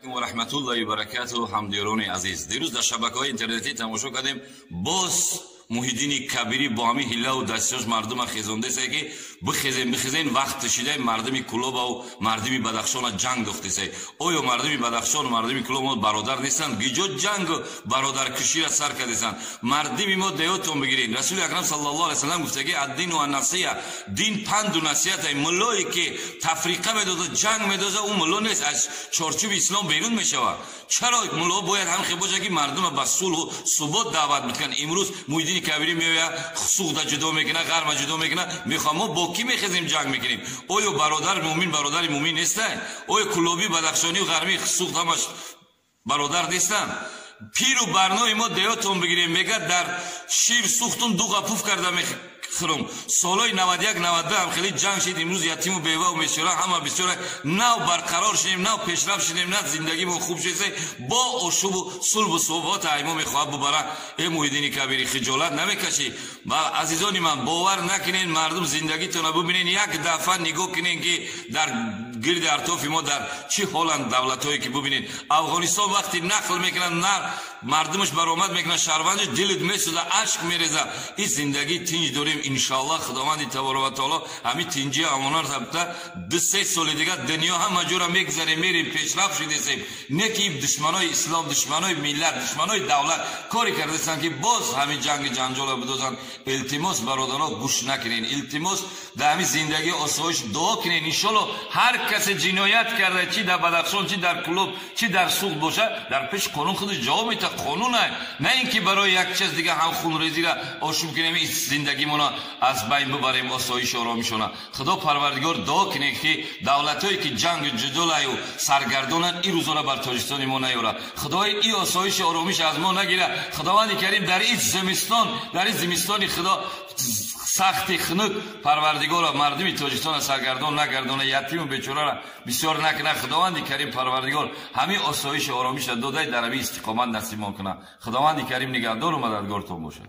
و رحمت الله و برکاته همدیران عزیز، دیروز در شبکه‌های اینترنتی تماشا کردیم باز محیدین کبیری با همین حیله و دستیاش مردم خیزونده سه که بخیزین وقت شده مردمی کلوب و مردمی بدخشان جنگ دخته سه. آیا مردمی بدخشان و مردمی کلوب برادر نیستند؟ گیجو جنگ برادر کشی را سر کردند. مردمی ما دیوتون بگیرین. رسول اکرم صلی الله علیه و سلم گفته که الدین و النصیحه، دین پند و نصیحت ای. ملایی که تفریقه میدوزه جنگ میدوزه اون ملا نیست، از چارچوب اسلام بیرون میشود. چرا ملا باید هم باشه که مردم به صلح و ثبات دعوت میکنن؟ امروز محیدین کبیری میاد سوخت جدا میکنه، غرب جدا میکنه. میخوام ما با کی میخزیم جنگ میکنیم؟ آیا برادر مومن برادر مومن نیستن؟ آیا کلوبی بدخشانی و غربی سوخت همش برادر نیستن؟ پیر و برنای ما دیاتون بگیریم میگه در شیر سوختون دو قپوف کرده خرم سالای 91 92 هم خیلی جنگ شد. امروز یتیم و بیوه و میشوره همه بسیار نو برقرار شدیم، نو پیشرفت شدیم، نه زندگی ما خوب شده. با آشوب و صلح و ثبات ایما میخواد ببره. ای محیدین کبیری خجالت نمیکشی؟ با عزیزان من باور نکنین مردم زندگیتون رو ببینین، یک دفعه نگاه کنین که در گرد ارتاف ما در چه حالن دولتایی که ببینین. افغانستان وقتی نقل میکنن نه مردمش برآمد میکنن شهروندش دلت میسوزه اشک میریزه. این زندگی تنج داریم ان شاء الله. خداوند تبارک و تعالی همین تنجی امانت ثبت 2-3 سال دیگه دنیا هم مجبور میگذره میریم پیشرفت شدیم. نه که دشمنای اسلام، دشمنای ملت، دشمنای دولت کاری کردن که باز همین جنگ جنجال بدوزن. التماس برادران گوش نکنین، التماس در همین زندگی آسایش دعا کنین. ان شاء الله هر کس جنایت کرده چی در بدخشان چی در کلوب چی در سوق باشه در پیش قانون خودش جواب میده. قانون نه اینکه برای یک چیز دیگه هم خونریزی را آشوب کنیم این زندگی مون از بین ببریم آسایش آرامیشونه. خدا پروردگار دعا کنه که دولتایی که جنگ جدال و سرگردانن این روزا را بر تاجیکستان ما نیاره. خدای این آسایش آرامش از ما نگیره. خداوند کریم در این زمستان خدا سخت خنک پروردگار مردمی تاجیکستان سرگردان نگردونه، یتیم و بیچاره را بسیار نکنه. خداوند کریم پروردگار همین آسایش آرامش داده در همین استقامت نصیب کنه. خداوند کریم نگهدار و مددگارتون باشه.